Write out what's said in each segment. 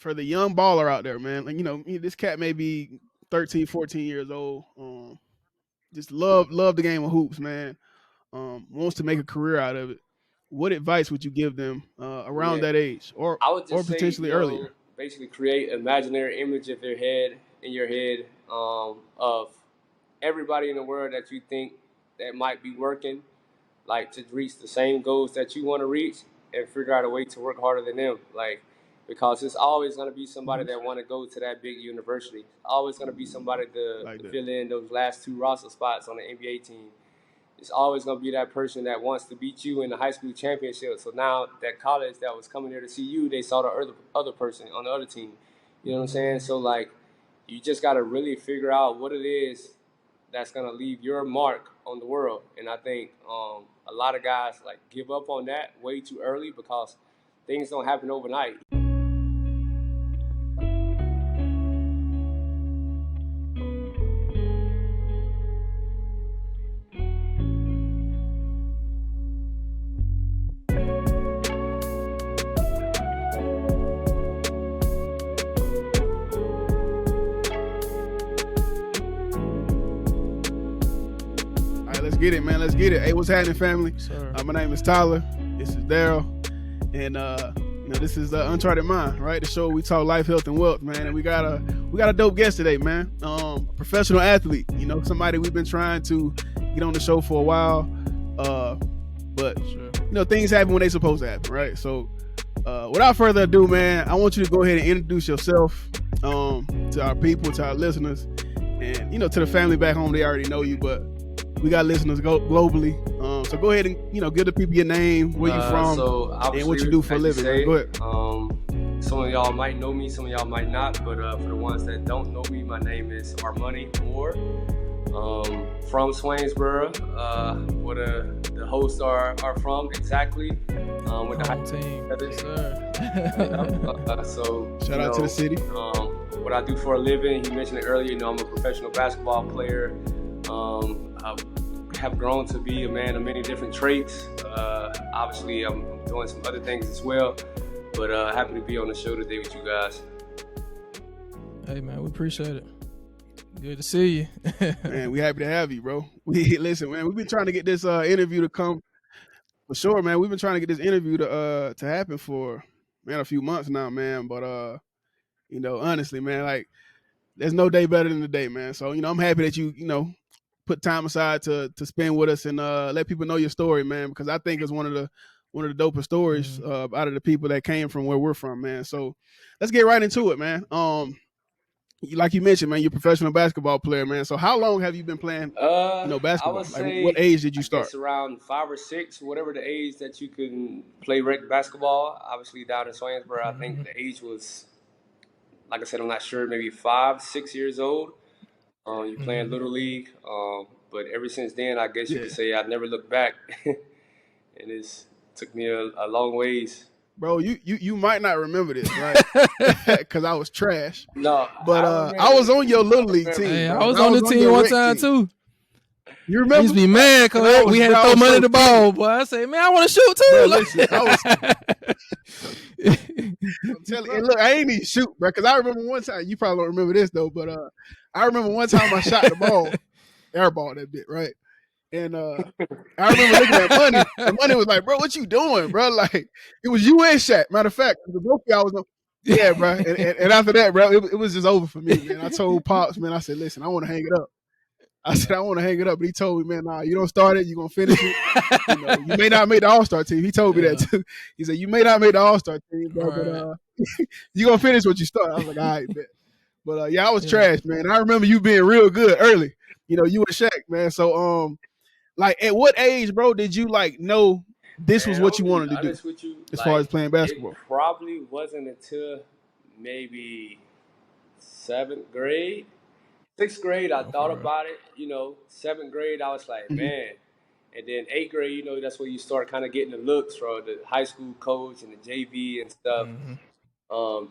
for the young baller out there, man, like, this cat may be 13, 14 years old. Just love the game of hoops, man. Wants to make a career out of it. What advice would you give them around Yeah, that age, or I would just say, potentially earlier? basically create an imaginary image of their head in your head, of everybody in the world that you think that might be working, like to reach the same goals that you want to reach, and figure out a way to work harder than them. Like, because it's always going to be somebody Mhm. that want to go to that big university. Always going to be somebody Like to that. fill in those last two roster spots on the NBA team. It's always going to be that person that wants to beat you in the high school championship. So now that college that was coming there to see you, they saw the other person on the other team. You know what I'm saying? So like, you just got to really figure out what it is that's going to leave your mark on the world. And I think a lot of guys like give up on that way too early because things don't happen overnight. All right, let's get it, man. Let's get it. Hey, what's happening, family? My name is Tyler. This is Daryl, and this is Uncharted Mind, right? The show where we talk life, health, and wealth, man. And we got a dope guest today, man. Professional athlete, somebody we've been trying to get on the show for a while, but things happen when they supposed to happen, right? So, without further ado, man, I want you to go ahead and introduce yourself to our people, to our listeners, and to the family back home. They already know you, but we got listeners globally. So go ahead and give the people your name, where you from, and what you do for a living. Go ahead. Some of y'all might know me, some of y'all might not, but for the ones that don't know me, my name is Armani Moore. From Swainsboro, where the hosts are from exactly. With the high team. Yes, sir. So shout out to the city. What I do for a living, you mentioned it earlier. I'm a professional basketball player. I have grown to be a man of many different traits. Obviously, I'm doing some other things as well, but happy to be on the show today with you guys. Hey, man, we appreciate it. Good to see you. Man, we happy to have you, bro. Listen, man, we've been trying to get this interview to come. For sure, man. We've been trying to get this interview to happen for, man, a few months now, man. But honestly, man, like, there's no day better than the day, man. So, I'm happy that you put time aside to spend with us and let people know your story, man, because I think it's one of the dopest stories out of the people that came from where we're from, man. So let's get right into it, man. Like you mentioned, man, you're a professional basketball player, man. So how long have you been playing, basketball? I would say, what age did you start? It's around 5 or 6, whatever the age that you can play rec basketball. Obviously, down in Swainsboro, I think the age was, like I said, I'm not sure, maybe 5, 6 years old. You playing little league, but ever since then, I guess you could say I never looked back, and it's took me a long ways. Bro, you might not remember this, right? Because I was trash. No, but I was on your little league team. Hey, bro. I was on the team one time too. You remember? I used to be mad because we had to throw money at the ball, boy. I say, man, I want to shoot too. Bro, listen, I'm telling you, look, I ain't even shoot, bro. Because I remember one time. You probably don't remember this though, but I remember one time I shot the ball, airball that bit, right? And I remember looking at Money. And Money was like, bro, what you doing, bro? Like, it was you and Shaq. Matter of fact, the both of y'all was on. Yeah, bro. And after that, bro, it was just over for me, man. I told Pops, man, I said, listen, I want to hang it up. I said, I want to hang it up. But he told me, man, nah, you don't start it. You're going to finish it. You may not make the All-Star team. He told me that, too. He said, you may not make the All-Star team, bro, but you're going to finish what you start. I was like, all right, bet. But, I was trash, man. I remember you being real good early. You and Shaq, man. So, like, at what age, bro, did you, know this was what you wanted to do as far as playing basketball? It probably wasn't until maybe 7th grade. 6th grade, I thought about it. 7th grade, I was like, man. And then 8th grade, that's where you start kind of getting the looks from the high school coach and the JV and stuff.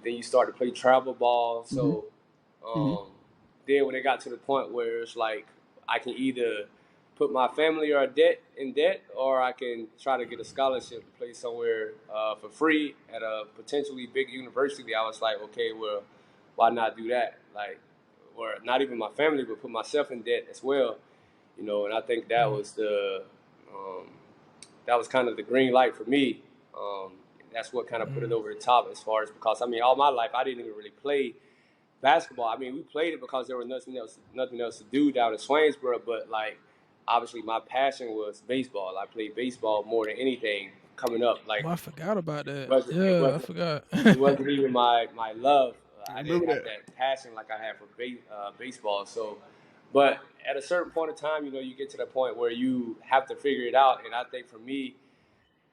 Then you start to play travel ball. So then when it got to the point where it's like I can either put my family or in debt, or I can try to get a scholarship to play somewhere for free at a potentially big university. I was like, okay, well, why not do that? Like, or not even my family, but put myself in debt as well. And I think um, that was kind of the green light for me. That's what kind of put it over the top as far as, because I mean, all my life I didn't even really play basketball. I mean, we played it because there was nothing else to do down in Swainsboro. But like, obviously, my passion was baseball. I played baseball more than anything coming up. Like, I forgot about that. it Yeah, I wasn't forgot. it wasn't even my love. I I didn't remember have that. that passion like I had for baseball. So, but at a certain point in time, you get to the point where you have to figure it out. And I think for me,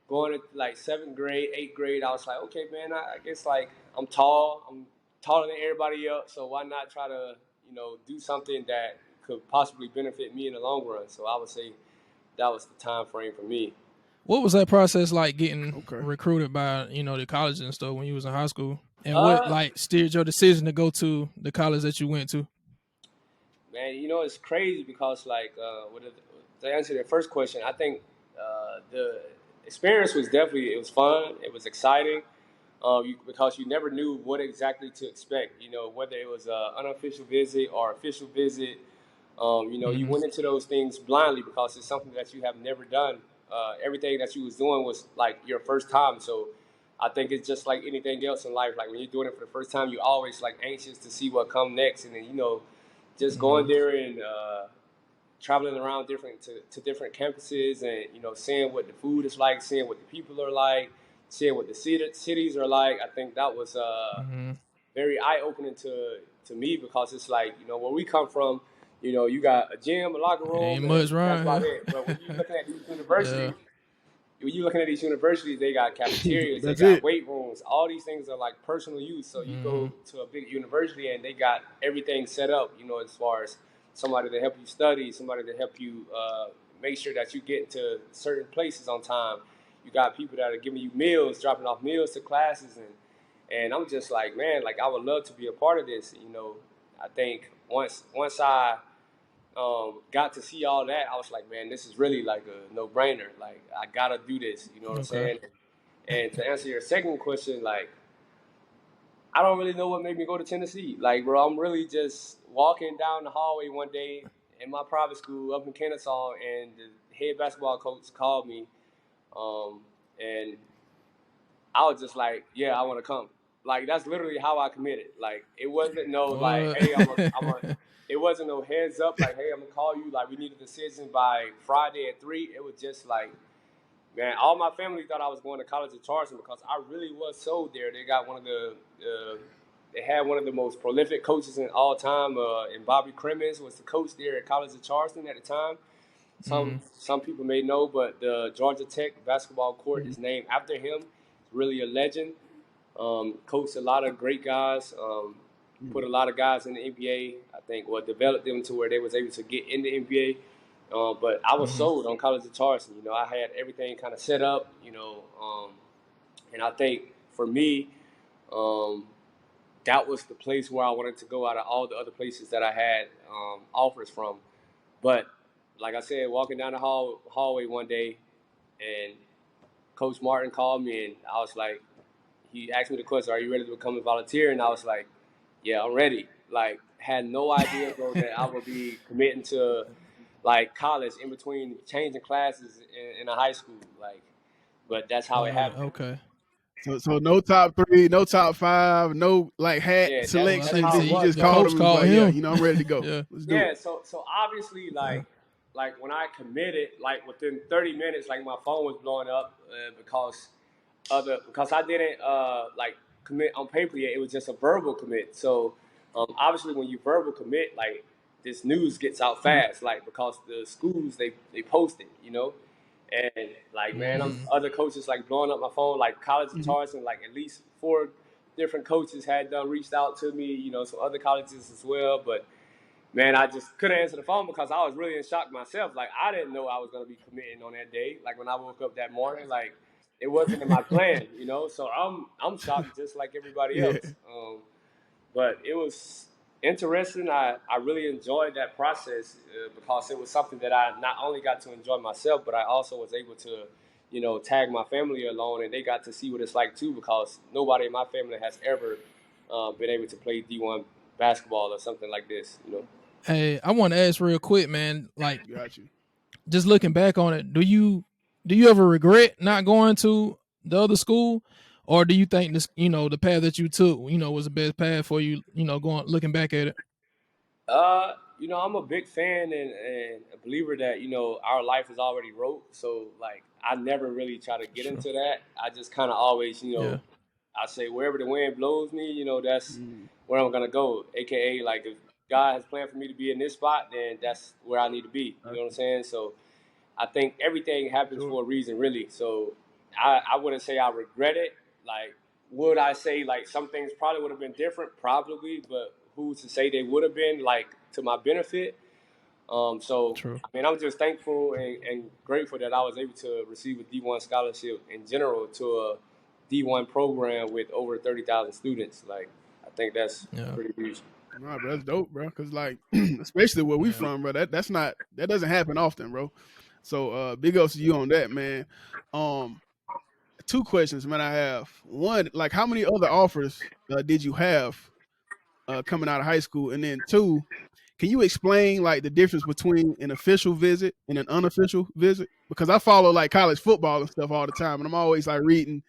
going to like seventh grade, eighth grade, I was like, okay, man, I guess like I'm tall. I'm taller than everybody else. So why not try to, do something that could possibly benefit me in the long run? So I would say that was the time frame for me. What was that process like getting Okay. recruited by, the colleges and stuff when you was in high school? And what Uh, like steered your decision to go to the college that you went to? Man, it's crazy because like to answer the first question, I think the experience was it was fun, it was exciting, because you never knew what exactly to expect. Whether it was an unofficial visit or official visit. You went into those things blindly because it's something that you have never done. Everything that you was doing was like your first time. So I think it's just like anything else in life. Like when you're doing it for the first time, you're always like anxious to see what come next, and then just going there and traveling around to different campuses, and seeing what the food is like, seeing what the people are like, seeing what the cities are like. I think that was very eye opening to me, because it's like where we come from. You got a gym, a locker room, Ain't and much that's wrong. about Yeah. it. But when you looking at these universities, they got cafeterias, they That's got it. weight rooms. All these things are like personal use. So you go to a big university and they got everything set up, as far as somebody to help you study, somebody to help you make sure that you get to certain places on time. You got people that are giving you meals, dropping off meals to classes, and I'm just like, man, like I would love to be a part of this. I think once I got to see all that, I was like, man, this is really like a no brainer. Like I gotta do this. You know what I'm Okay. saying? And to answer your second question, like I don't really know what made me go to Tennessee. Like, bro, I'm really just walking down the hallway one day in my private school up in Kennesaw, and the head basketball coach called me, and I was just like, yeah, I want to come. Like that's literally how I committed. Like it wasn't no like, What? hey, it wasn't no heads up like, hey, I'm gonna call you. Like we need a decision by Friday at 3. It was just like, man, all my family thought I was going to college of Charleston because I really was sold there. They got they had one of the most prolific coaches in all time, and Bobby Crimmins was the coach there at College of Charleston at the time. Some people may know, but the Georgia Tech basketball court is named after him. He's really a legend. Coached a lot of great guys. Put a lot of guys in the NBA. I think developed them to where they was able to get in the NBA. But I was sold on College of Charleston. I had everything kind of set up. And I think for me, that was the place where I wanted to go out of all the other places that I had offers from. But like I said, walking down the hallway one day, and Coach Martin called me, and I was like, he asked me the question, "Are you ready to become a volunteer?" And I was like, "Yeah, I'm ready." Like, had no idea, bro, that I would be committing to like college in between changing classes in a high school. Like, but that's how it happened. Okay. So no top 3, no top 5, no like hat Yeah, Well, I that's selection. think how Just it you was. just the So called him coach and was called like, yeah, him. I'm ready to go. Yeah. Let's do it. yeah, so obviously like when I committed, like within 30 minutes, like my phone was blowing up because I didn't like commit on paper yet. It was just a verbal commit. So obviously when you verbal commit, like this news gets out fast, like because the schools they post it. And like man, other coaches like blowing up my phone, like College of Charleston, like at least 4 different coaches had reached out to me, some other colleges as well, but man, I just couldn't answer the phone because I was really in shock myself. Like I didn't know I was gonna be committing on that day. Like when I woke up that morning, like it wasn't in my plan. So I'm shocked just like everybody Yeah. else. But interesting. I really enjoyed that process because it was something that I not only got to enjoy myself, but I also was able to, tag my family along, and they got to see what it's like too. Because nobody in my family has ever been able to play D1 basketball or something like this. Hey, I want to ask real quick, man. Like, Got you. just looking back on it, do you ever regret not going to the other school, or do you think this, the path that you took, was the best path for you, going looking back at it? I'm a big fan and a believer that our life is already wrote. So like, I never really try to get Sure. into that. I just kind of always, Yeah. I say wherever the wind blows me, that's Mm. where I'm gonna go. AKA, like if God has planned for me to be in this spot, then that's where I need to be. You know what I'm saying? So I think everything happens Sure. for a reason, really. So I wouldn't say I regret it. Like, would I say like some things probably would have been different? Probably, but who's to say they would have been like to my benefit? So True. I mean, I'm just thankful and grateful that I was able to receive a D1 scholarship in general to a D1 program with over 30,000 students. Like, I think that's Yeah. pretty huge. Nah, bro, that's dope, bro. Cause like, especially where we Yeah. from, bro, that doesn't happen often, bro. So big ups to you on that, man. Two questions, man. I have one, like, how many other offers did you have coming out of high school, and then two, can you explain like the difference between an official visit and an unofficial visit? Because I follow like college football and stuff all the time, and I'm always like reading,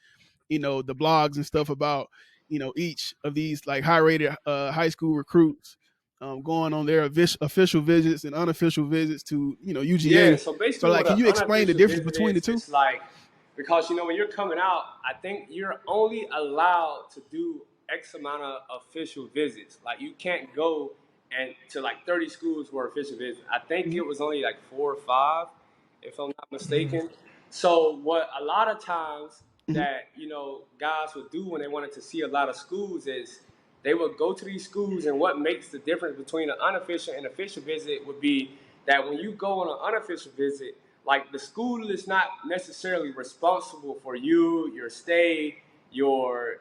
the blogs and stuff about, each of these like high rated high school recruits going on their official visits and unofficial visits to, Yeah, UGA. so So basically like, what can an you explain the unofficial difference visit between the is, two? it's like, because when you're coming out, I think you're only allowed to do X amount of official visits. Like you can't go and to like 30 schools for official visits. I think Mm-hmm. it was only like 4 or 5, if I'm not Mm-hmm. mistaken. So what a lot of times Mm-hmm. that guys would do when they wanted to see a lot of schools is they would go to these schools, and what makes the difference between an unofficial and official visit would be that when you go on an unofficial visit, like the school is not necessarily responsible for you, your stay, your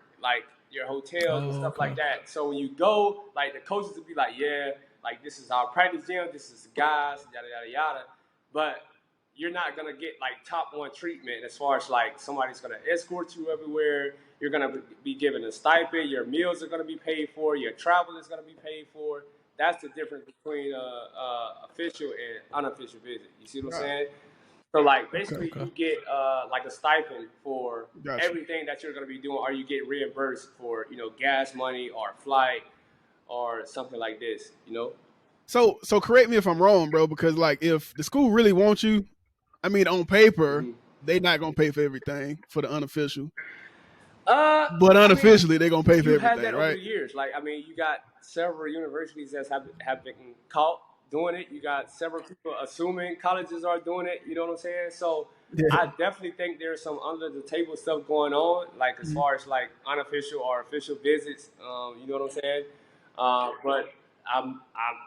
hotels and Oh, stuff okay. like that. So when you go, like the coaches would be like, yeah, like this is our practice gym, this is the guys, yada yada yada. But you're not gonna get like top one treatment as far as like somebody's gonna escort you everywhere. You're gonna be given a stipend. Your meals are gonna be paid for. Your travel is gonna be paid for. That's the difference between official and unofficial visit. You see what I'm Got saying? So like Okay. basically Okay. you get like a stipend for Got you. everything that you're gonna be doing, or you get reimbursed for gas money or flight or something like this. So correct me if I'm wrong, bro, because like if the school really wants you, I mean, on paper, Mm-hmm. they not gonna pay for everything for the unofficial, Uh, but I mean, unofficially they're gonna pay for you had everything, that over right? the years. Like, I mean, you got several universities that have been caught doing it. You got several people assuming colleges are doing it. You know what I'm saying? So Yeah. I definitely think there's some under the table stuff going on, like as Mhm. far as like unofficial or official visits. You know what I'm saying? But I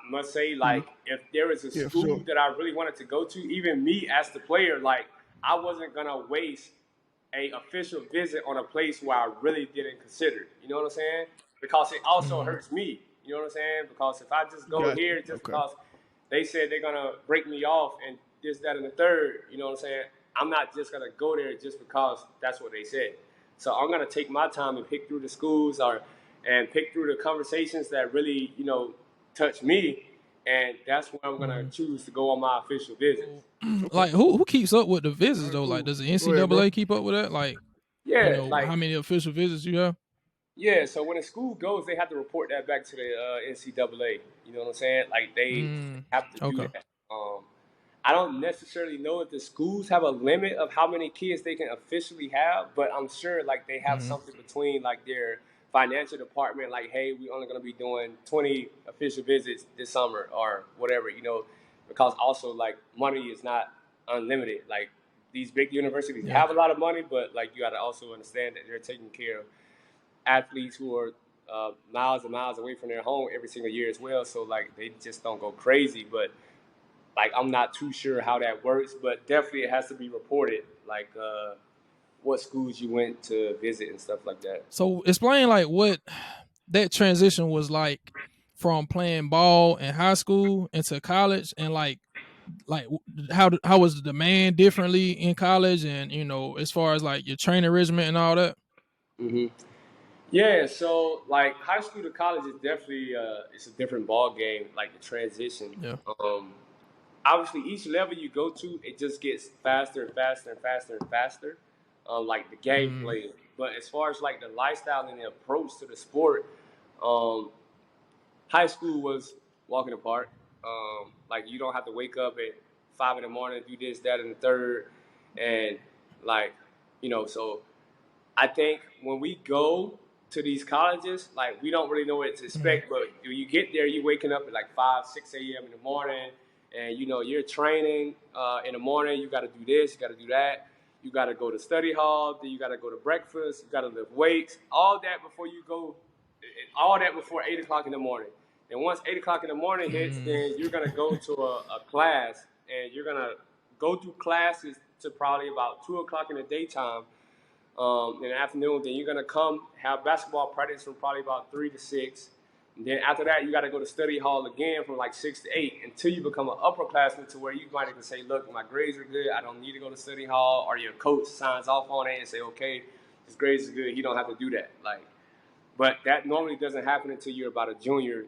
must say, Mhm. like, if there is a Yeah, for sure. school that I really wanted to go to, even me as the player, like, I wasn't gonna waste a official visit on a place where I really didn't consider. You know what I'm saying? Because it also Mm-hmm. hurts me. You know what I'm saying? Because if I just go Got you. here just Okay. because they said they're gonna break me off and this, that, and the third, you know what I'm saying? I'm not just gonna go there just because that's what they said. So I'm gonna take my time and pick through the schools and pick through the conversations that really, touch me, and that's where I'm gonna Mm-hmm. choose to go on my official visits. Okay. Like, who keeps up with the All visits right, though? Like, cool. does the Go ahead, bro. NCAA keep up with that? Like, Yeah, like how many official visits you have? yeah, so when a school goes, they have to report that back to the NCAA. You know what I'm saying? Like they Mm. have to do Okay. that. I don't necessarily know if the schools have a limit of how many kids they can officially have, but I'm sure like they have Mm-hmm. something between like their financial department, like, hey, we're only going to be doing 20 official visits this summer or whatever, because also like money is not unlimited. Like these big universities Yeah. have a lot of money, but like you got to also understand that they're taking care of athletes who are miles and miles away from their home every single year as well. So like they just don't go crazy. But like I'm not too sure how that works, but definitely it has to be reported. Like what schools you went to visit and stuff like that. So explain like what that transition was like from playing ball in high school into college, and like how was the demand differently in college, and as far as like your training regimen and all that? Mm-hmm. Yeah, so like high school to college is definitely it's a different ball game, like the transition. Yeah. Um, Obviously, each level you go to, it just gets faster and faster and faster and faster, like the gameplay. But as far as like the lifestyle and the approach to the sport, um, high school was walking apart. Like you don't have to wake up at 5 in the morning, do this, that, and the third, and like so I think when we go to these colleges, like we don't really know what to expect, but when you get there, you're waking up at like 5, 6 a.m. in the morning, and you're training in the morning. You got to do this, you got to do that. You got to go to study hall, then you got to go to breakfast, you got to lift weights, all that before you go, all that before 8 o'clock in the morning. And once 8 o'clock in the morning hits, then you're going to go to a class, and you're going to go through classes to probably about 2 o'clock in the daytime. In the afternoon, then you're gonna come have basketball practice from probably about 3 to 6. And then after that, you got to go to study hall again from like 6 to 8 until you become an upperclassman, to where you might even say, "Look, my grades are good. I don't need to go to study hall." Or your coach signs off on it and say, "Okay, his grades are good. He don't have to do that." Like, but that normally doesn't happen until you're about a junior.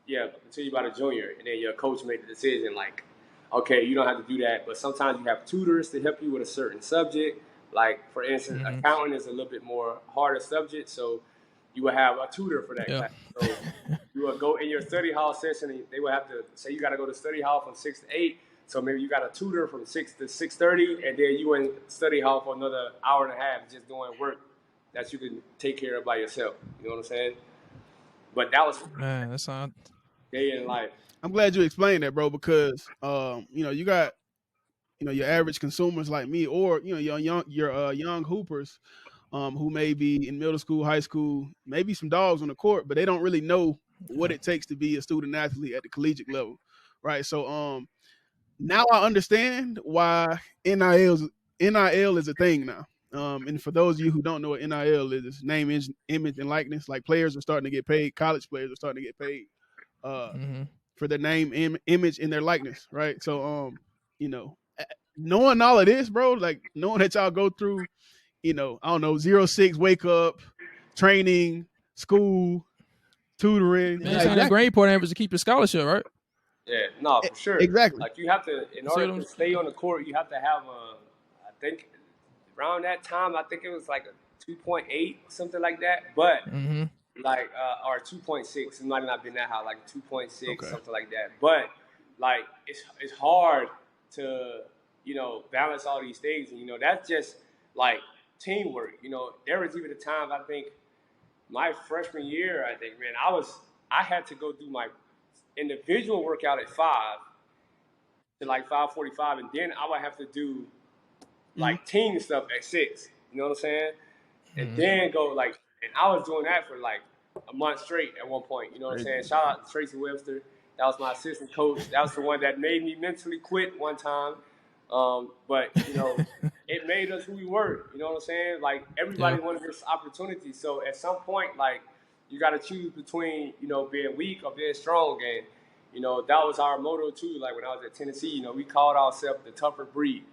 Yeah, until you're about a junior, and then your coach made the decision like, "Okay, you don't have to do that." But sometimes you have tutors to help you with a certain subject. Like, for instance, accounting is a little bit more harder subject, so you will have a tutor for that class. So you will go in your study hall session, and they will have to say you got to go to study hall from 6 to 8. So maybe you got a tutor from 6 to 6:30, and then you in study hall for another hour and a half just doing work that you can take care of by yourself. You know what I'm saying? But that was That's not day in life. I'm glad you explained that, bro, because you got your average consumers like me, or your young hoopers, who may be in middle school, high school, maybe some dogs on the court, but they don't really know what it takes to be a student athlete at the collegiate level, right? So now I understand why NIL is a thing now. And for those of you who don't know what NIL is, it's name, image, and likeness. Like, players are starting to get paid. College players are starting to get paid for their name, image, and their likeness, right? So, knowing all of this, bro, like knowing that y'all go through, I don't know, 06, wake up, training, school, tutoring. man, saying that grade point average to keep your scholarship, right? Yeah, no, for sure. Exactly. Like, you have to, in order to stay on the court, you have to have I think around that time, I think it was like a 2.8, something like that. But like, or 2.6, it might not been that high, like 2.6, something like that. But like, it's hard to balance all these things, and that's just like teamwork. There was even a time, I think my freshman year, I think, man, I had to go do my individual workout at 5 to like 5:45, and then I would have to do like team stuff at 6. You know what I'm saying? And then go like, and I was doing that for like a month straight at one point. You know what I'm saying? Shout out to Tracy Webster. That was my assistant coach. That was the one that made me mentally quit one time. But it made us who we were. You know what I'm saying? Like, everybody wanted this opportunity. So at some point, like, you got to choose between being weak or being strong. And that was our motto too. Like, when I was at Tennessee, we called ourselves the tougher breed.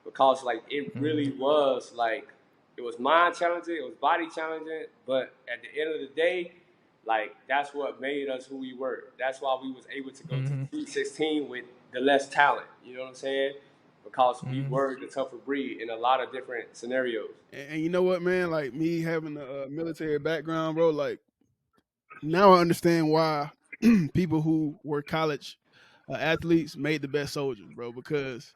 Because like, it really was like, it was mind challenging, it was body challenging, but at the end of the day, like, that's what made us who we were. That's why we was able to go to the Sweet 16 with the less talent. You know what I'm saying? Because we were the tougher breed in a lot of different scenarios. And you know what, man? Like, me having a military background, bro, like, now I understand why people who were college athletes made the best soldiers, bro, because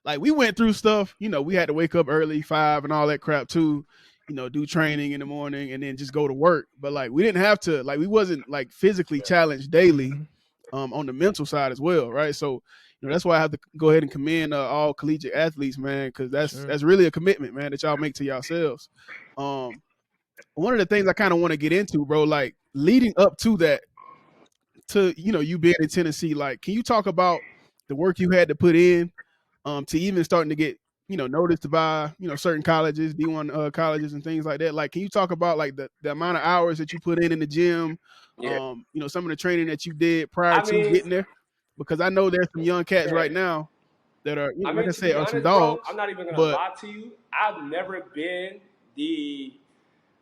like, we went through stuff, we had to wake up early, 5 and all that crap too, do training in the morning and then just go to work. But like, we didn't have to, like, we wasn't like physically challenged daily on the mental side as well, right? So, that's why I have to go ahead and commend all collegiate athletes, man, because that's really a commitment, man, that y'all make to yourselves. One of the things I kind of want to get into, bro, like, leading up to that, to you being in Tennessee, like, can you talk about the work you had to put in to even starting to get noticed by certain colleges, D1 colleges and things like that. Like, can you talk about like the amount of hours that you put in the gym? Yeah. Some of the training that you did prior I to mean, getting there, because I know there's some young cats right man, now that are, I like mean, I to be said, are some honest, bro, I'm dogs. not even gonna But lie to you. I've never been the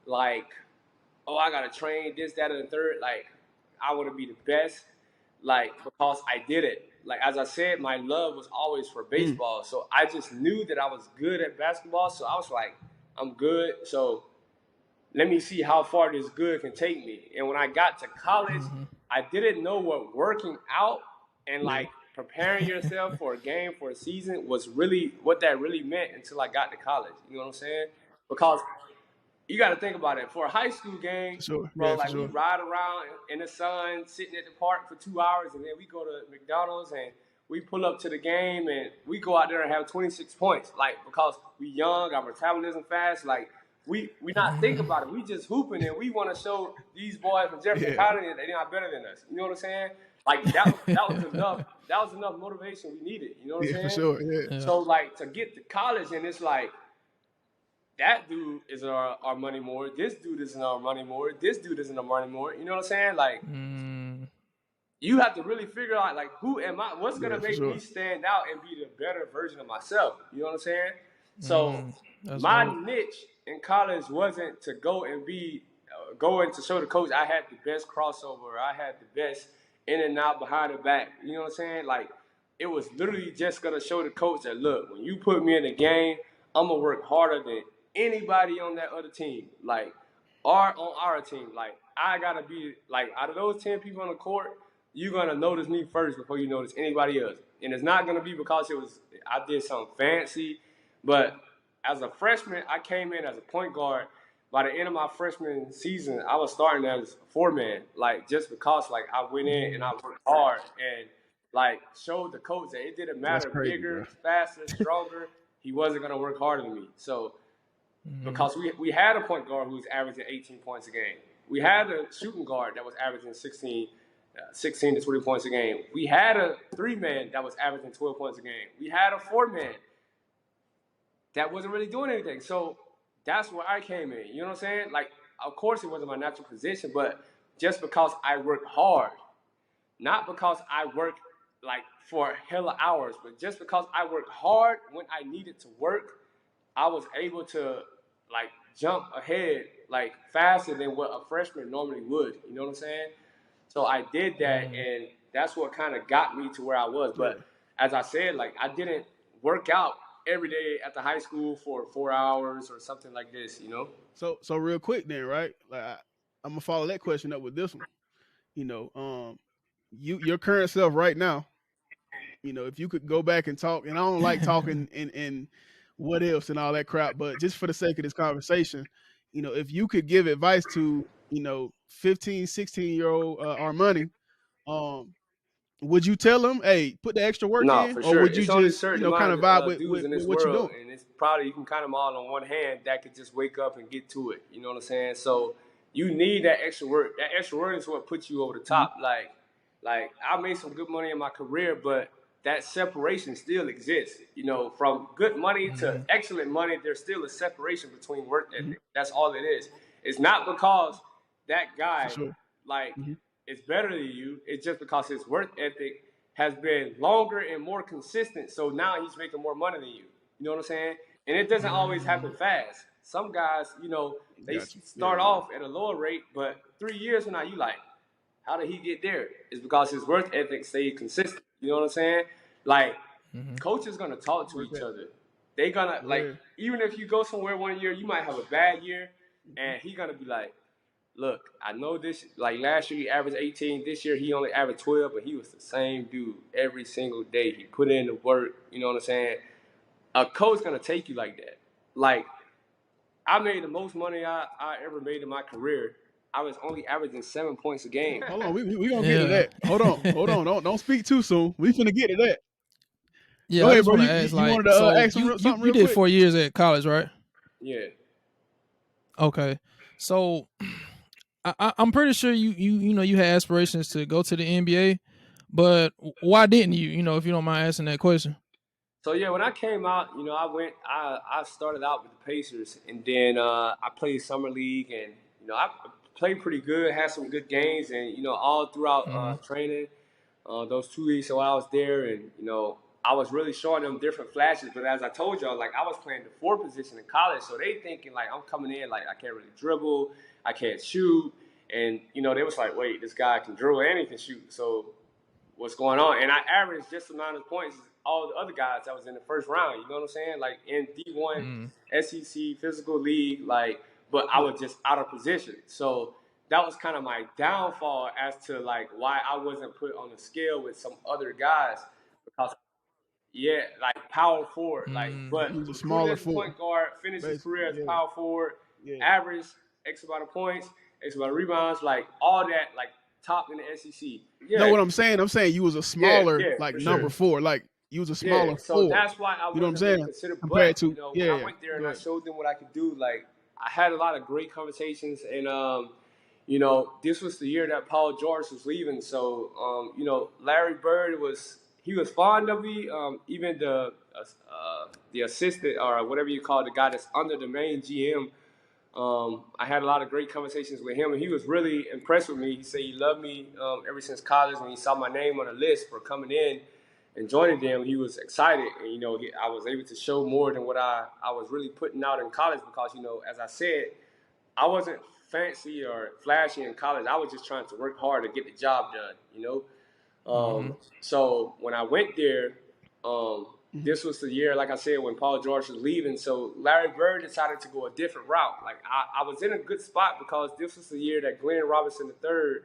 like, oh, I gotta train this, that, and the third. Like, I want to be the best, like because I did it. Like as I said, my love was always for baseball, so I just knew that I was good at basketball. So I was like, I'm good. So let me see how far this good can take me. And when I got to college, I didn't know what working out and like preparing yourself for a game, for a season was really what that really meant until I got to college. You know what I'm saying? Because you got to think about it. For a high school game, for sure, bro, yeah, for like we sure. ride around in the sun, sitting at the park for 2 hours, and then we go to McDonald's and we pull up to the game and we go out there and have 26 points. Like because we young, our metabolism fast. Like we not think about it. We just hooping and we want to show these boys from Jefferson County that they're not better than us. You know what I'm saying? Like that was enough. That was enough motivation we needed. You know what I'm saying? For sure. Yeah. So like to get to college and it's like that dude is our Armani Moore. This dude is an Armani Moore. This dude is an Armani Moore. You know what I'm saying? Like, you have to really figure out, like, who am I? What's going to make me stand out and be the better version of myself? You know what I'm saying? So, my niche in college wasn't to go and be, going to show the coach I had the best crossover. I had the best in and out behind the back. You know what I'm saying? Like, it was literally just going to show the coach that, look, when you put me in the game, I'm going to work harder than anybody on that other team, like, or on our team. Like, I gotta be like, out of those 10 people on the court, you're gonna notice me first before you notice anybody else. And it's not gonna be because I did something fancy, but as a freshman, I came in as a point guard. By the end of my freshman season, I was starting as a 4-man, like just because like I went in and I worked hard and like showed the coach that it didn't matter, crazy, bigger, bro. faster, stronger. He wasn't gonna work harder than me. So because we had a point guard who was averaging 18 points a game. We had a shooting guard that was averaging 16 to 20 points a game. We had a 3-man that was averaging 12 points a game. We had a 4-man that wasn't really doing anything. So that's where I came in. You know what I'm saying? Like, of course, it wasn't my natural position, but just because I worked hard, not because I worked like for hella hours, but just because I worked hard when I needed to work, I was able to like jump ahead like faster than what a freshman normally would. You know what I'm saying? So I did that, and that's what kind of got me to where I was. But as I said, like I didn't work out every day at the high school for 4 hours or something like this. You know? So real quick then, right? Like I'm gonna follow that question up with this one. Your current self right now. If you could go back and talk, and I don't like talking and what ifs and all that crap, but just for the sake of this conversation, if you could give advice to 15, 16-year-old Armani, would you tell them, hey, put the extra work No, in, for or sure. would you It's only just certain kind amount of vibe of dudes in with this what you're world, doing? and it's probably you can count them all on one hand that could just wake up and get to it. You know what I'm saying? So you need that extra work. That extra work is what puts you over the top. Like I made some good money in my career, but that separation still exists. From good money to excellent money, there's still a separation between work ethic. That's all it is. It's not because that guy like is better than you. It's just because his work ethic has been longer and more consistent. So now he's making more money than you. You know what I'm saying? And it doesn't always happen fast. Some guys, they start off at a lower rate, but 3 years from now, you like, how did he get there? It's because his work ethic stayed consistent. You know what I'm saying? Like, coaches gonna talk to each other. They gonna even if you go somewhere 1 year, you might have a bad year, and he gonna be like, look, I know this, like last year he averaged 18. This year he only averaged 12, but he was the same dude every single day. He put in the work. You know what I'm saying? A coach going to take you like that. Like, I made the most money I ever made in my career. I was only averaging 7 points a game. Hold on, we going to get to that. Hold on. Don't speak too soon. We finna get to that. Yeah, Go I ahead, just bro. want to ask, You like, wanted to so ask something you real did quick? 4 years at college, right? Yeah. Okay. So I'm pretty sure you had aspirations to go to the NBA, but why didn't you? If you don't mind asking that question. So yeah, when I came out, I started out with the Pacers, and then I played summer league, and I played pretty good, had some good games, and all throughout training, those 2 weeks while I was there, and I was really showing them different flashes. But as I told y'all, like I was playing the 4 position in college, so they thinking like I'm coming in like I can't really dribble, I can't shoot, and they was like, wait, this guy can dribble and he can shoot, so what's going on? And I averaged just the amount of points as all the other guys that was in the first round. You know what I'm saying? Like in D1, SEC, physical league, like, but I was just out of position. So that was kind of my downfall as to like why I wasn't put on the scale with some other guys because yeah, like power forward, like but He was a recruited smaller as a point guard, finished his career as power forward, average X amount of points, X amount of rebounds, like all that, like top in the SEC. Yeah. Know what I'm saying? I'm saying you was a smaller like number 4, like you was a smaller so 4. That's why I you know what I'm wasn't saying? Considered. Compared But to when I went there and I showed them what I could do, like I had a lot of great conversations, and this was the year that Paul George was leaving. So Larry Bird was fond of me. Even the assistant or whatever you call it, the guy that's under the main GM. I had a lot of great conversations with him, and he was really impressed with me. He said he loved me ever since college. When he saw my name on the list for coming in and joining them, he was excited. And, I was able to show more than what I was really putting out in college because, as I said, I wasn't fancy or flashy in college. I was just trying to work hard to get the job done, So when I went there, this was the year, like I said, when Paul George was leaving. So Larry Bird decided to go a different route. Like I was in a good spot because this was the year that Glenn Robinson III,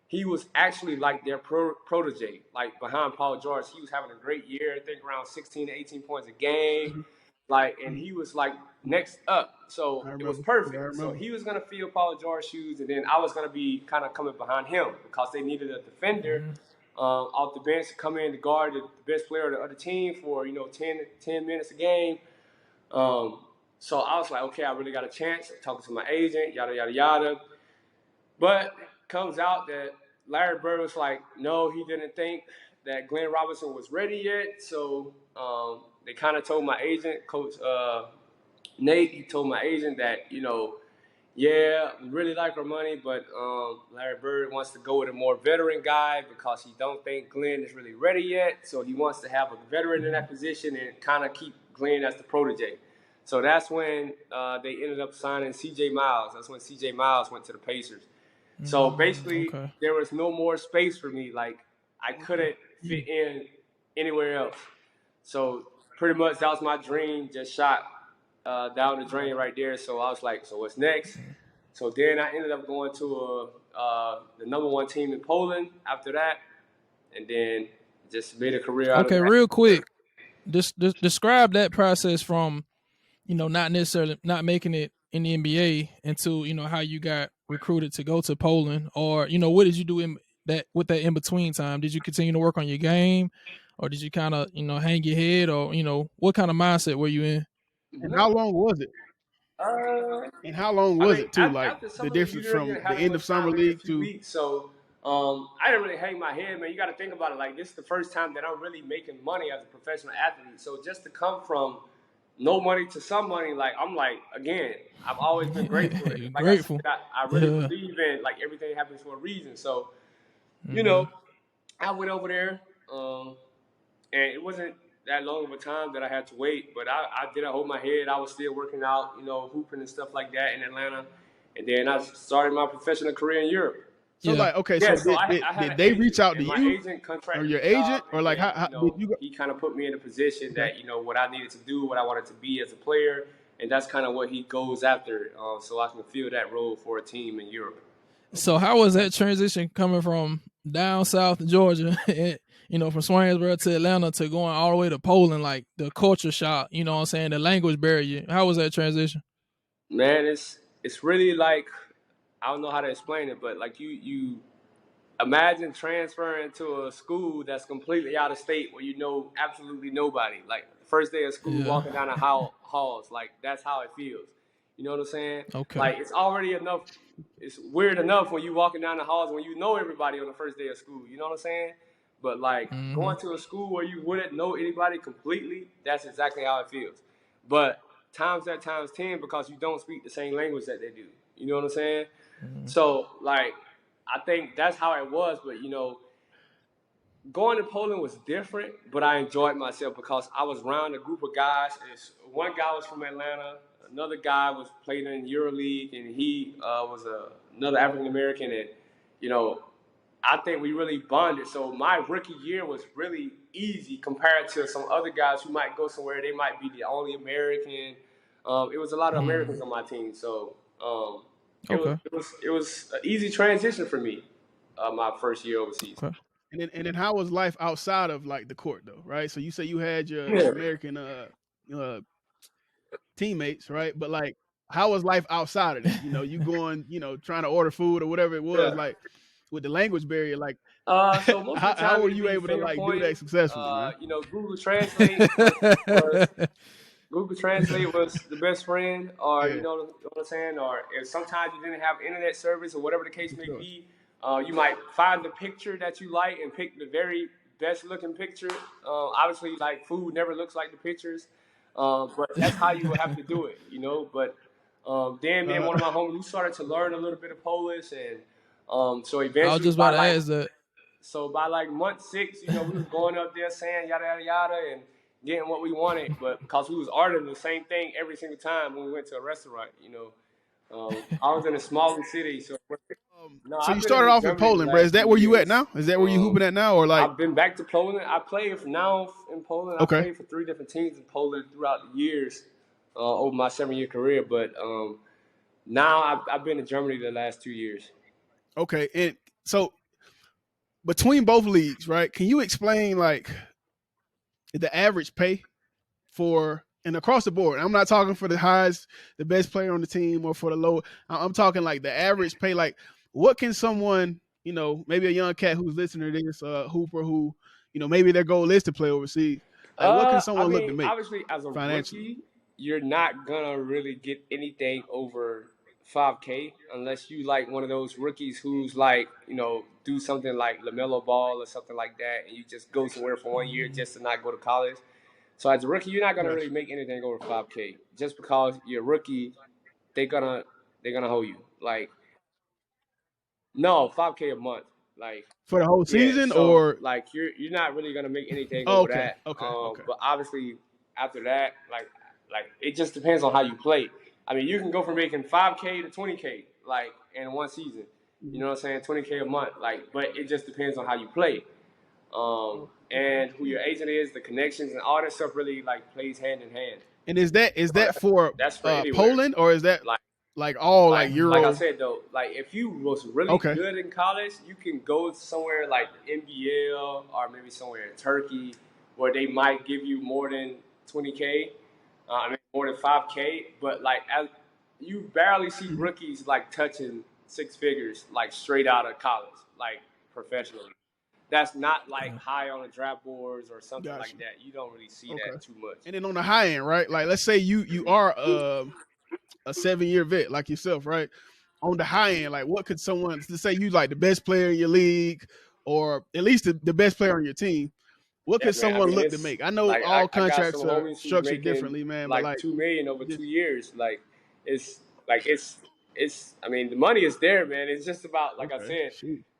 he was actually like their protege, like behind Paul George. He was having a great year, I think around 16 to 18 points a game. Like, and he was like next up. So it was perfect. So he was going to fill Paul George's shoes, and then I was going to be kind of coming behind him because they needed a defender off the bench to come in to guard the best player of the other team for 10 minutes a game. So I was like, okay, I really got a chance. Talking to my agent, yada yada yada. But comes out that Larry Bird was like, no, he didn't think that Glenn Robinson was ready yet. So they kind of told my agent, Coach Nate, he told my agent that yeah, we really like Armani, but Larry Bird wants to go with a more veteran guy because he don't think Glenn is really ready yet. So he wants to have a veteran in that position and kind of keep Glenn as the protege. So that's when they ended up signing C.J. Miles. That's when C.J. Miles went to the Pacers. So basically, there was no more space for me. Like I couldn't fit in anywhere else. So pretty much that was my dream. Just shot down the drain right there. So I was like, so what's next? So then I ended up going to the number 1 team in Poland after that, and then just made a career out of that. Okay, real quick, describe that process from not necessarily not making it in the NBA into how you got recruited to go to Poland, or what did you do in that in between time? Did you continue to work on your game, or did you kind of hang your head, or what kind of mindset were you in? And how long was it? And how long was it too? Like the difference from the end of summer league to weeks. So I didn't really hang my head, man. You got to think about it. Like this is the first time that I'm really making money as a professional athlete. So just to come from no money to some money, like I'm like, again, I've always been grateful. Like grateful. I really believe in like everything happens for a reason. So I went over there, and it wasn't that long of a time that I had to wait, but I didn't hold my head. I was still working out, hooping and stuff like that in Atlanta. And then I started my professional career in Europe. So like, okay, so did they reach out to you or your agent, or like how did you? He kind of put me in a position that what I needed to do, what I wanted to be as a player, and that's kind of what he goes after, so I can fill that role for a team in Europe. So how was that transition coming from down south Georgia, from Swainsboro to Atlanta to going all the way to Poland, like the culture shock, what I'm saying, the language barrier? How was that transition? Man, it's really like, I don't know how to explain it, but like you imagine transferring to a school that's completely out of state where you know absolutely nobody. Like first day of school, walking down the halls, like that's how it feels. You know what I'm saying? Okay. Like it's already enough. It's weird enough when you walking down the halls when you know everybody on the first day of school. You know what I'm saying? But like going to a school where you wouldn't know anybody completely, that's exactly how it feels. But times that times 10 because you don't speak the same language that they do. You know what I'm saying? So like I think that's how it was. But going to Poland was different, but I enjoyed myself because I was around a group of guys. One guy was from Atlanta, another guy was playing in EuroLeague, and he was another African American, and I think we really bonded. So my rookie year was really easy compared to some other guys who might go somewhere. They might be the only American. It was a lot of Americans on my team, so it was an easy transition for me. My first year overseas. Okay. And then how was life outside of like the court though, right? So you say you had your American teammates, right? But like, how was life outside of that? You going, trying to order food or whatever it was, like with the language barrier, like so most of the time, how were you able to like do that successfully, man? Google Translate was Google Translate was the best friend, or you know what I'm saying, or if sometimes you didn't have internet service or whatever the case may be, you might find the picture that you like and pick the very best looking picture. Obviously, like food never looks like the pictures, but that's how you would have to do it, But then me and one of my homies, we started to learn a little bit of Polish, and so eventually, I was just about to ask that. So by like month 6, we was going up there saying yada yada yada and getting what we wanted, but because we was ordering the same thing every single time when we went to a restaurant, I was in a smaller city, so. No, so you started off in Poland, bro. Is that where you at now? Is that where you hooping at now, or like? I've been back to Poland. I play now in Poland. I played for 3 different teams in Poland throughout the years over my 7-year career. But now I've been in Germany the last 2 years. Okay, and so between both leagues, right? Can you explain like the average pay for and across the board? I'm not talking for the highest, the best player on the team, or for the low. I'm talking like the average pay. Like, what can someone, maybe a young cat who's listening to this, hooper who, maybe their goal is to play overseas. Like, what can someone look to make? Obviously, as a rookie, you're not gonna really get anything over $5K unless you like one of those rookies who's like, do something like LaMelo Ball or something like that, and you just go somewhere for 1 year just to not go to college. So as a rookie, you're not gonna really make anything over $5K just because you're a rookie. They're gonna hold you like no $5K a month, like for the whole season, or like you're not really gonna make anything over that. Okay. But obviously after that, like it just depends on how you play. I mean, you can go from making $5K to $20K like in one season. You know what I'm saying? $20K a month, like, but it just depends on how you play. And who your agent is, the connections, and all that stuff really like plays hand in hand. And is that for Poland, or is that like all like Euro? Like I said though, like if you was really good in college, you can go somewhere like NBL or maybe somewhere in Turkey where they might give you more than 20K, more than 5K. But like you barely see rookies like touching 6 figures like straight out of college, like professionally. That's not like high on the draft boards or something like that. You don't really see that too much. And then on the high end, right? Like let's say you are a 7-year vet like yourself, right? On the high end, like what could someone to say you like the best player in your league, or at least the best player on your team? What could someone look to make? I know like, all contracts are structured differently, man. Like, but like $2 million over 2 years, it's I mean, the money is there, man. It's just about like I said,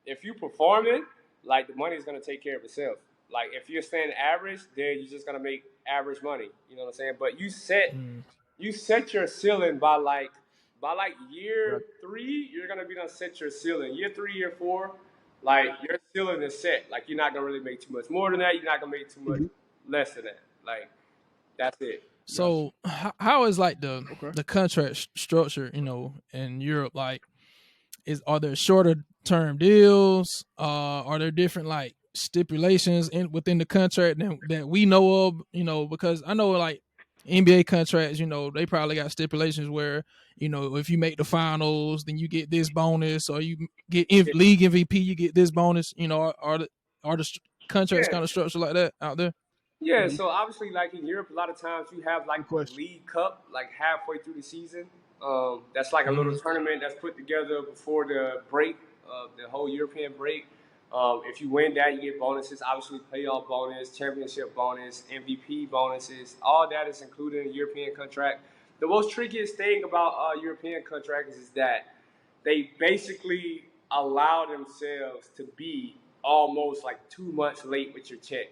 if you performing, like the money is gonna take care of itself. Like if you're staying average, then you're just gonna make average money. You know what I'm saying? But you set your ceiling by year 3, you're gonna be done set your ceiling. Year 3, year 4, like your ceiling is set. Like you're not gonna really make too much more than that. You're not gonna make too much less than that. Like that's it. So how is like the contract structure, in Europe? Like, are there shorter term deals? Are there different like stipulations within the contract that we know of? Because I know like NBA contracts, they probably got stipulations where, if you make the finals, then you get this bonus, or you get league MVP, you get this bonus. Are the contracts kind of structured like that out there? Yeah, so obviously, like in Europe, a lot of times you have like the League Cup, like halfway through the season. That's like a little tournament that's put together before the break, the whole European break. If you win that, you get bonuses. Obviously, playoff bonus, championship bonus, MVP bonuses. All that is included in a European contract. The most trickiest thing about European contracts is that they basically allow themselves to be almost like 2 months late with your check,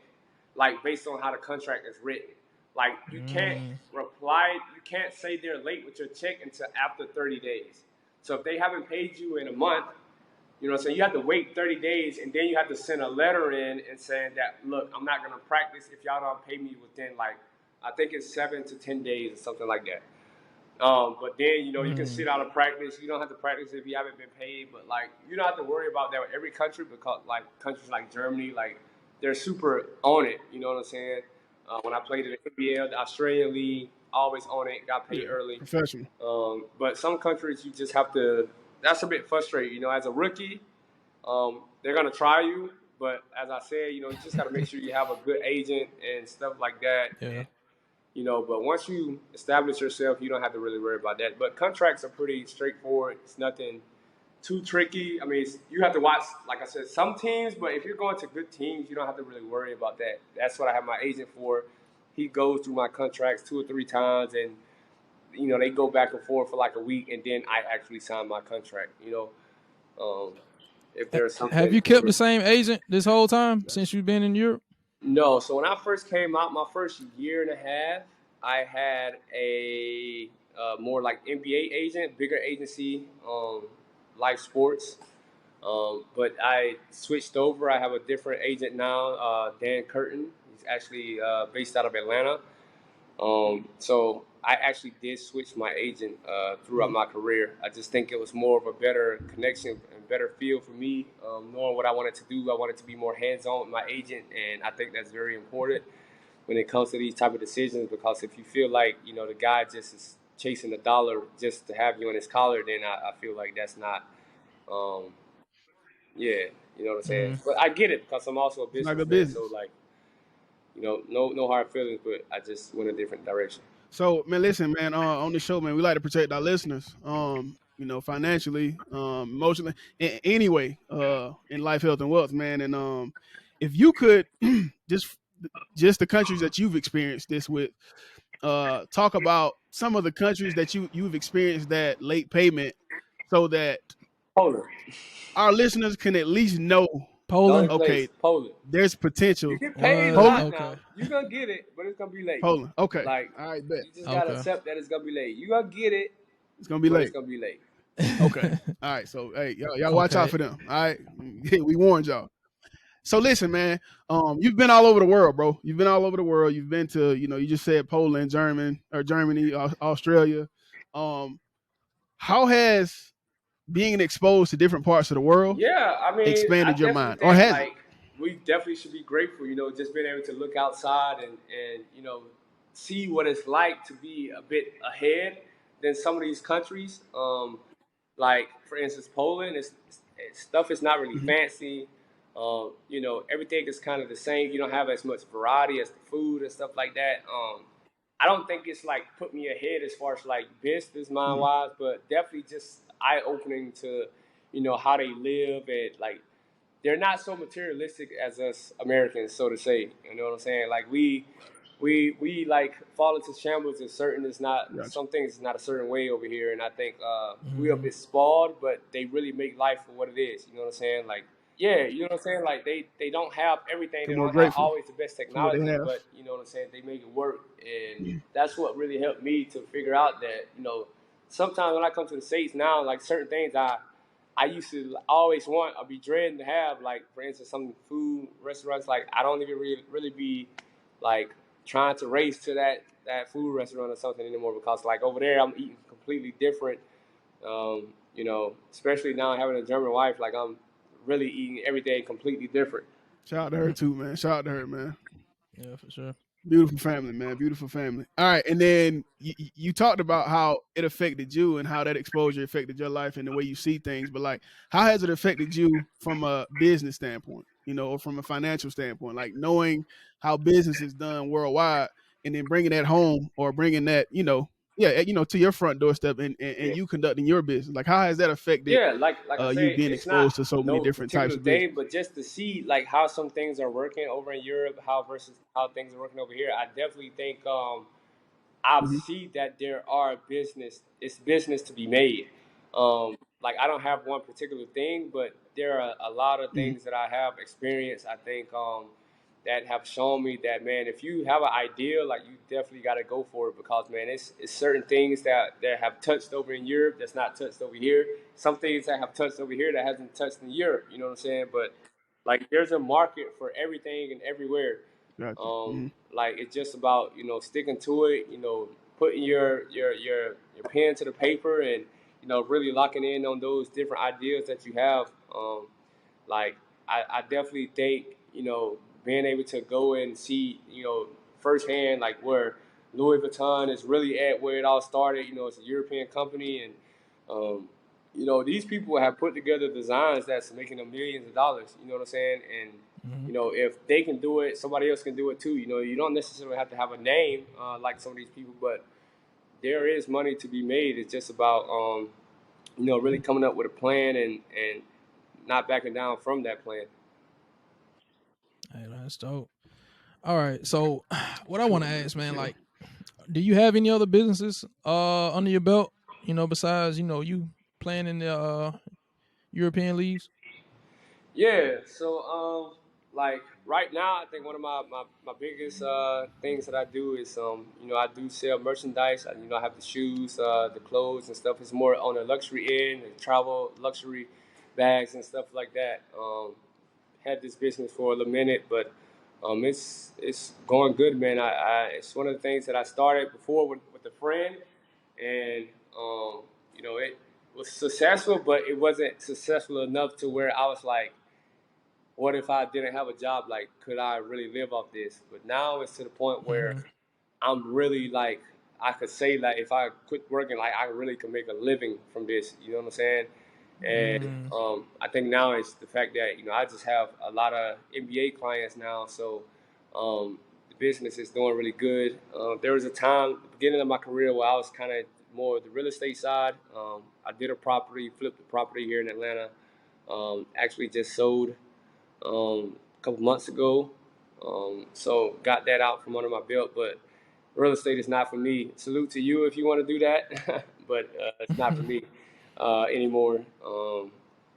like based on how the contract is written. Like you can't you can't say they're late with your check until after 30 days. So if they haven't paid you in a month, you know what I'm saying, you have to wait 30 days and then you have to send a letter in and saying that, look, I'm not going to practice if y'all don't pay me within like, I think it's 7 to 10 days or something like that. But then, you can sit out of practice. You don't have to practice if you haven't been paid. But, like, you don't have to worry about that with every country because, like, countries like Germany, like, they're super on it. You know what I'm saying? When I played in the NBL, the Australian League, always on it, got paid early. Professional. But some countries, you just have to – that's a bit frustrating. As a rookie, they're going to try you. But as I said, you just got to make sure you have a good agent and stuff like that. Yeah. But once you establish yourself, you don't have to really worry about that. But contracts are pretty straightforward. It's nothing too tricky. I mean, you have to watch, like I said, some teams, but if you're going to good teams, you don't have to really worry about that. That's what I have my agent for. He goes through my contracts 2 or 3 times, and, they go back and forth for like a week, and then I actually sign my contract, if there's something. Have you kept the same agent this whole time since you've been in Europe? No. So when I first came out, my first year and a half, I had a more like NBA agent, bigger agency, Life Sports. But I switched over. I have a different agent now, Dan Curtin. He's actually based out of Atlanta. So I actually did switch my agent throughout my career. I just think it was more of a better connection and better feel for me, knowing what I wanted to do. I wanted to be more hands-on with my agent, and I think that's very important when it comes to these type of decisions, because if you feel like, the guy just is chasing the dollar just to have you on his collar, then I feel like that's not, you know what I'm saying? Mm-hmm. But I get it because I'm also a businessman, business. so like, no hard feelings, but I just went a different direction. So, man, listen, man, on the show, man, we like to protect our listeners, financially, emotionally, anyway, in life, health, and wealth, man. And if you could just the countries that you've experienced this with, talk about some of the countries that you've experienced that late payment, so that Poland. our listeners can at least know, Poland. Okay, Poland. there's potential. You get paid a Poland? lot now. You're going to get it, but it's going to be late. Poland. Okay. Like, all right, bet. you just got to accept that it's going to be late. You're going to get it. It's going to be late. It's going to be late. Okay. All right. So, hey, y'all watch out for them. All right. We warned y'all. So listen, man, you've been all over the world, bro. You've been all over the world. You've been to, you just said Poland, Germany, Australia. How has being exposed to different parts of the world expanded your mind? Or has it? We definitely should be grateful, just being able to look outside and see what it's like to be a bit ahead than some of these countries. Like, for instance, Poland, stuff is not really fancy. Everything is kind of the same. You don't have as much variety as the food and stuff like that. I don't think it's like put me ahead as far as like business mind wise, but definitely just eye opening to, how they live, and like they're not so materialistic as us Americans, so to say. You know what I'm saying? Like we like fall into shambles and some things is not a certain way over here, and I think we're a bit spoiled, but they really make life for what it is. You know what I'm saying? Like, yeah, you know what I'm saying? Like, they don't have everything. They don't have always the best technology, but, you know what I'm saying? They make it work. And that's what really helped me to figure out that, sometimes when I come to the States now, like, certain things I used to always want or be dreading to have, like, for instance, some food restaurants, like, I don't even really be, like, trying to race to that food restaurant or something anymore, because, like, over there I'm eating completely different, especially now having a German wife, like, I'm really eating every day completely different. Shout out to her too, man. Shout out to her, man. Yeah, for sure. Beautiful family, man. Beautiful family. All right, and then you talked about how it affected you and how that exposure affected your life and the way you see things. But like, how has it affected you from a business standpoint, or from a financial standpoint? Like knowing how business is done worldwide, and then bringing that home or bringing that, to your front doorstep and you conducting your business. Like, how has that affected Yeah, like I you say, being it's not exposed to so many no different types particular of thing, business? but just to see like how some things are working over in Europe, how versus how things are working over here. I definitely think I Hmm. see that there are it's business to be made. Like I don't have one particular thing, but there are a lot of Hmm. things that I have experienced. I think that have shown me that man, if you have an idea, like you definitely got to go for it because man, it's certain things that have touched over in Europe that's not touched over here. Some things that have touched over here that hasn't touched in Europe. You know what I'm saying? But like there's a market for everything and everywhere. Gotcha. Hmm. Like it's just about sticking to it. Putting your pen to the paper and really locking in on those different ideas that you have. Like I definitely think being able to go and see firsthand like where Louis Vuitton is really at, where it all started. It's a European company, and um, these people have put together designs that's making them millions of dollars. You know what I'm saying? And Mm-hmm. if they can do it, somebody else can do it too. You don't necessarily have to have a name like some of these people, but there is money to be made. It's just about really coming up with a plan and not backing down from that plan. Hey, that's dope. All right, so what I want to ask, man, like, do you have any other businesses under your belt? Besides you playing in the European leagues. Yeah, so like right now, I think one of my biggest things that I do is I do sell merchandise. I have the shoes, the clothes and stuff. It's more on the luxury end, the travel luxury bags and stuff like that. Had this business for a little minute, but it's going good, man. It's one of the things that I started before with a friend, and it was successful, but it wasn't successful enough to where I was like, what if I didn't have a job? Like, could I really live off this? But now it's to the point where Mm-hmm. I'm really like, I could say like, if I quit working, like I really could make a living from this. You know what I'm saying? And Mm-hmm. I think now it's the fact that I just have a lot of NBA clients now, so the business is doing really good. There was a time, the beginning of my career, where I was kind of more the real estate side. I did flipped a property here in Atlanta. Actually, just sold a couple months ago. So got that out from under my belt, but real estate is not for me. Salute to you if you want to do that, but it's not for me anymore.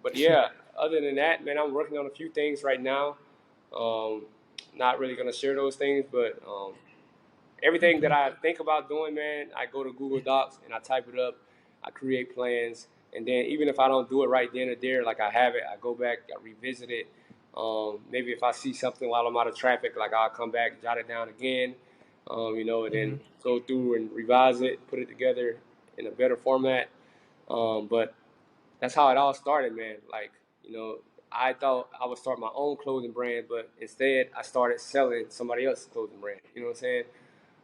But yeah, other than that, man, I'm working on a few things right now. Um, Not really gonna share those things, but everything that Okay. I think about doing, man, I go to Google Docs and I type it up. I create plans, and then even if I don't do it right then or there, like I have it, I go back, I revisit it. Maybe if I see something while I'm out of traffic, like I'll come back, jot it down again, and Mm-hmm. then go through and revise it, put it together in a better format. But that's how it all started, man. Like, I thought I would start my own clothing brand, but instead I started selling somebody else's clothing brand. You know what I'm saying?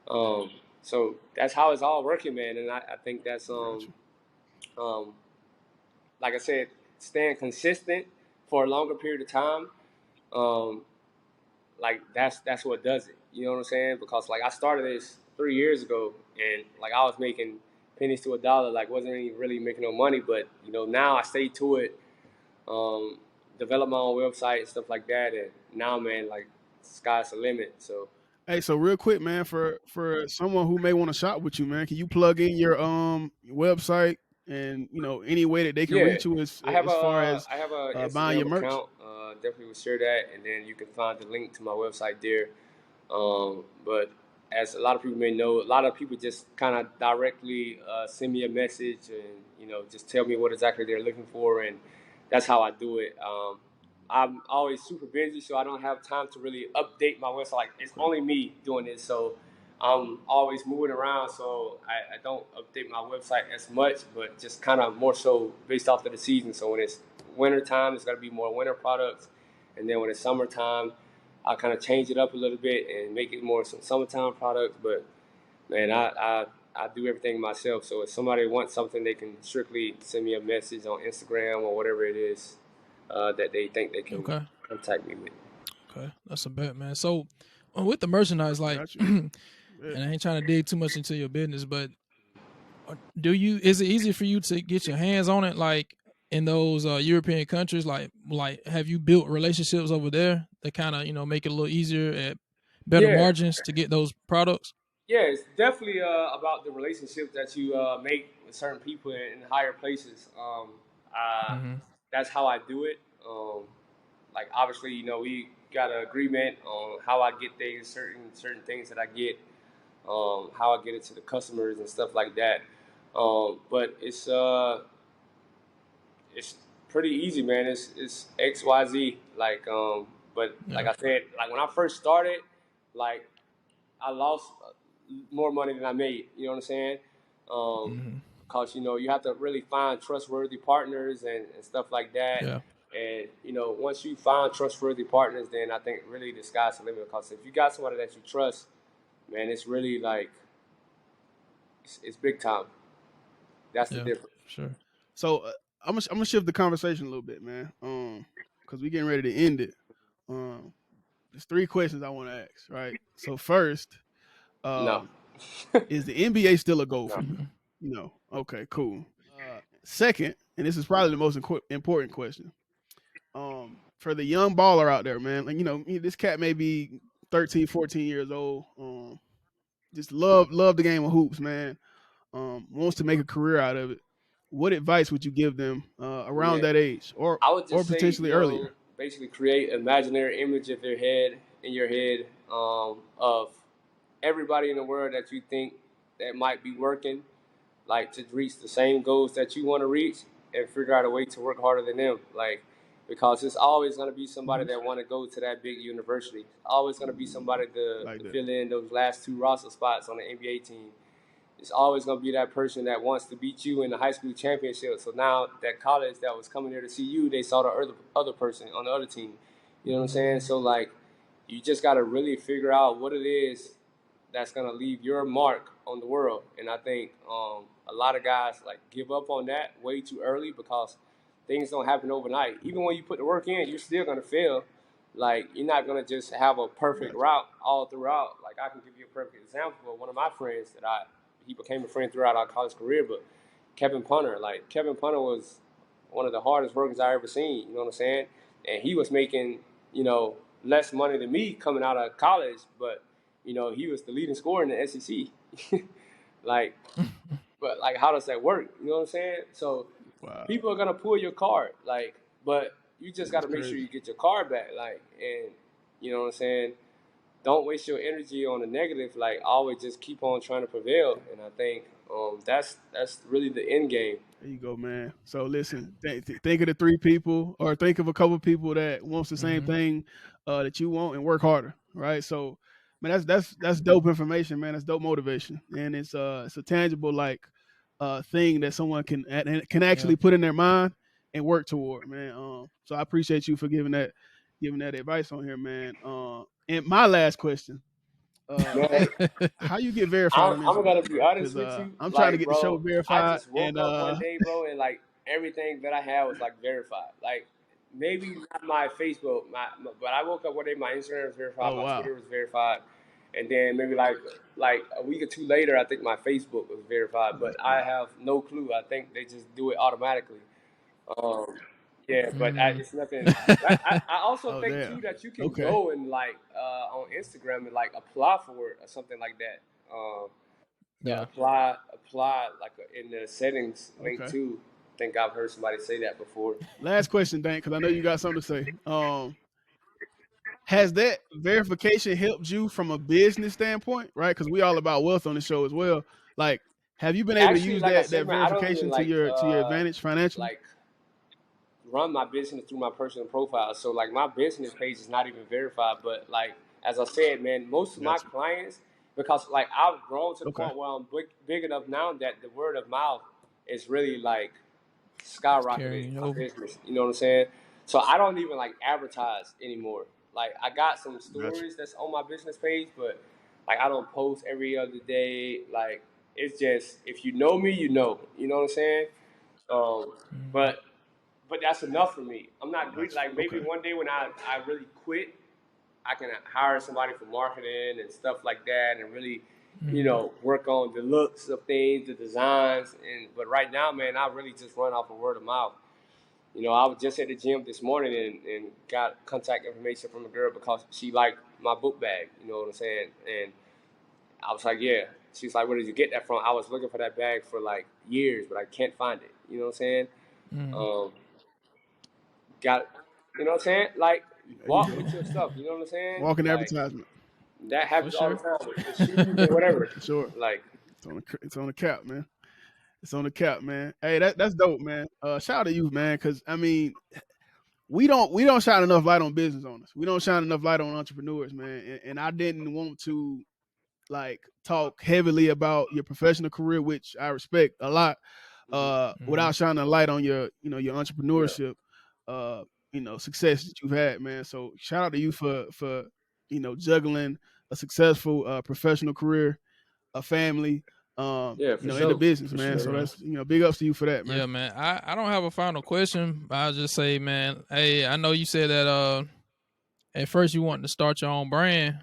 Um, so that's how it's all working, man. And I think that's Gotcha. um, like I said, staying consistent for a longer period of time. Um, like that's what does it. You know what I'm saying? Because like I started this 3 years ago, and like I was making pennies to a dollar, like wasn't really making no money. But now I stay to it, um, develop my own website and stuff like that, and now, man, like sky's the limit. So Hey, so real quick, man, for someone who may want to shop with you, man, can you plug in your website and any way that they can yeah, reach you I have as far as a buying your Instagram merch? account. Definitely will share that, and then you can find the link to my website there. But as a lot of people may know, a lot of people just kind of directly send me a message and just tell me what exactly they're looking for, and that's how I do it. I'm always super busy, so I don't have time to really update my website. Like it's Okay. only me doing this, so I'm always moving around, so I don't update my website as much, but just kind of more so based off of the season. So when it's winter time, it's got to be more winter products, and then when it's summertime, I kind of change it up a little bit and make it more some summertime products. But man, I do everything myself. So if somebody wants something, they can strictly send me a message on Instagram or whatever it is that they think they can Okay. contact me with. Okay. That's a bet, man. So with the merchandise, like, Gotcha. and Yeah. I ain't trying to dig too much into your business, but Is it easy for you to get your hands on it, like in those European countries? Like have you built relationships over there that kind of make it a little easier at better Yeah, margins to get those products? yeah, it's definitely about the relationships that you make with certain people in higher places. Uh, Mm-hmm. that's how I do it. Like obviously, we got an agreement on how I get things, certain things that I get, how I get it to the customers and stuff like that. But it's pretty easy, man. It's XYZ. But like Yeah. I said, like when I first started, like I lost more money than I made. You know what I'm saying? Um, Mm-hmm. Cause you have to really find trustworthy partners and stuff like that. Yeah. And once you find trustworthy partners, then I think really the sky's the limit. Cause if you got somebody that you trust, man, it's really like it's big time. That's the Yeah. difference. Sure. So I'm gonna shift the conversation a little bit, man. Because we getting ready to end it. There's 3 questions I want to ask. Right. So first, No, is the NBA still a goal for no. you? No. Okay. Cool. Second, and this is probably the most important question. For the young baller out there, man, like this cat may be 13, 14 years old. Just love the game of hoops, man. Wants to make a career out of it. What advice would you give them around Yeah, that age, or I would just say, potentially earlier? basically create an imaginary image of in your head, of everybody in the world that you think that might be working, like to reach the same goals that you want to reach, and figure out a way to work harder than them. Like, because it's always going to be somebody Mm-hmm. that want to go to that big university. Always going to be somebody Like to that. fill in those last 2 roster spots on the NBA team. It's always going to be that person that wants to beat you in the high school championship. So now that college that was coming there to see you, they saw the other person on the other team. You know what I'm saying? So like, you just got to really figure out what it is that's going to leave your mark on the world. And I think a lot of guys like give up on that way too early because things don't happen overnight. Even when you put the work in, you're still going to fail. Like, you're not going to just have a perfect Gotcha. route all throughout. Like, I can give you a perfect example of one of my friends he became a friend throughout our college career, but Kevin Punter, like Kevin Punter was one of the hardest workers I ever seen. You know what I'm saying? And he was making, you know, less money than me coming out of college, but he was the leading scorer in the SEC. like, but like, how does that work? You know what I'm saying? So Wow, people are gonna pull your card, like, but you just got that's to make sure crazy. you get your card back, like, and you know what I'm saying. Don't waste your energy on the negative. Like, always just keep on trying to prevail. And I think that's really the end game. There you go, man. So listen, think of the 3 people, or think of a couple people that wants the same Mm-hmm. thing that you want, and work harder. Right. So, man, that's dope information, man. That's dope motivation, and it's a tangible thing that someone can Yeah. actually put in their mind and work toward, man. So I appreciate you for giving that advice on here, man. And my last question, Man, hey, how you get verified I'm, on I'm gonna Instagram, be bro? honest Because with you, I'm trying to like, get the show bro. I verified, just woke and up one day, bro, and like everything that I had was like verified. Like, maybe not my Facebook, but I woke up one day, my Instagram was verified, oh my wow, Twitter was verified, and then maybe like a week or two later, I think my Facebook was verified. that's But I crazy. have no clue. I think they just do it automatically. Um, yeah, but Mm. it's nothing. I also Oh think too damn. that you can Okay. go and like on Instagram and like apply for it or something like that. Yeah. Apply like in the settings link Okay. too. I think I've heard somebody say that before. Last question, Dan, because I know you got something to say. Has that verification helped you from a business standpoint, right? Because we all about wealth on the show as well. Like, have you been able to Actually, use like I that said, man, I don't even verification to your advantage financially? like run my business through my personal profile. So like my business page is not even verified. But like as I said, man, most of my Gotcha. clients, because like I've grown to the Okay. point where I'm big enough now that the word of mouth is really like It's skyrocketed carrying you my over. business. You know what I'm saying? So I don't even like advertise anymore. Like I got some Gotcha. stories that's on my business page, but like I don't post every other day. Like it's just if you know me, you know. You know what I'm saying? Um, Mm-hmm. but that's enough for me. I'm not greedy. Gotcha. Like maybe Okay. one day when I really quit, I can hire somebody for marketing and stuff like that, and really you know, work on the looks of things, the designs, but right now, man, I really just run off of word of mouth. You know, I was just at the gym this morning and got contact information from a girl because she liked my book bag. You know what I'm saying? And I was like, yeah. She's like, where did you get that from? I was looking for that bag for like years, but I can't find it. You know what I'm saying? Got, you know what I'm saying? Like, walk with your stuff. You know what I'm saying? Walking like, advertisement. that happens all the sure. time with shoes and whatever. For sure. Like, it's on the cap, man. It's on the cap, man. Hey, that's dope, man. Shout out to you, man, because I mean, we don't shine enough light on business owners. We don't shine enough light on entrepreneurs, man. And I didn't want to like talk heavily about your professional career, which I respect a lot, without shining a light on your your entrepreneurship, success that you've had, man. So shout out to you for juggling a successful professional career, a family, for in sure. the business, For man. sure, So man. that's big ups to you for that, man. Yeah, man. I don't have a final question, but I'll just say, man, hey, I know you said that at first you wanted to start your own brand,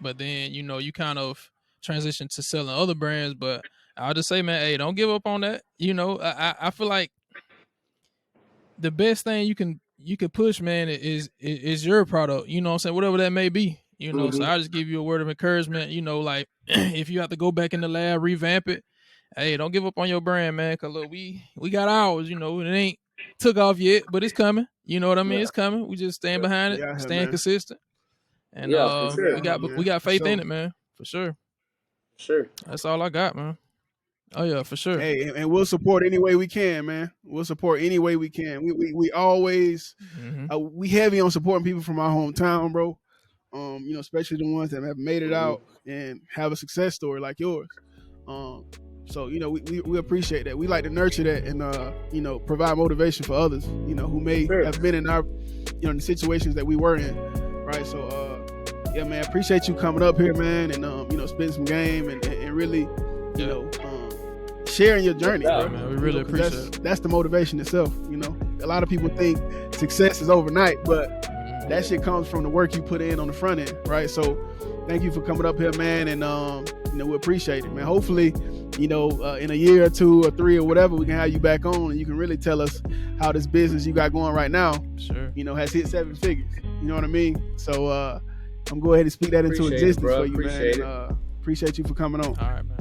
but then you kind of transitioned to selling other brands. But I'll just say, man, hey, don't give up on that. I feel like the best thing you can push, man, is your product. You know what I'm saying? Whatever that may be. So I just give you a word of encouragement. Like if you have to go back in the lab, revamp it. Hey, don't give up on your brand, man. Cause look, we got ours. It ain't took off yet, but it's coming. You know what I mean? Yeah. It's coming. We just staying behind it, Yeah, staying man. consistent, and for sure. we got faith For in sure. it, man. For sure. Sure. That's all I got, man. Oh yeah, for sure. Hey, and we'll support any way we can, man. We'll support any way we can. We always we heavy on supporting people from our hometown, bro. Especially the ones that have made it out and have a success story like yours. So we appreciate that. We like to nurture that and provide motivation for others, who may have been in our in the situations that we were in, right? So yeah, man, appreciate you coming up here, man, and spending some game and really sharing your journey, bro. Man, we really appreciate it. That's the motivation itself. A lot of people think success is overnight, but that shit comes from the work you put in on the front end, right? So thank you for coming up here, man, and we appreciate it, man. Hopefully, in a year or 2 or 3 or whatever, we can have you back on and you can really tell us how this business you got going right now, has hit 7 figures. You know what I mean? So I'm go ahead and speak that into existence for you, man. And, appreciate you for coming on. All right, man.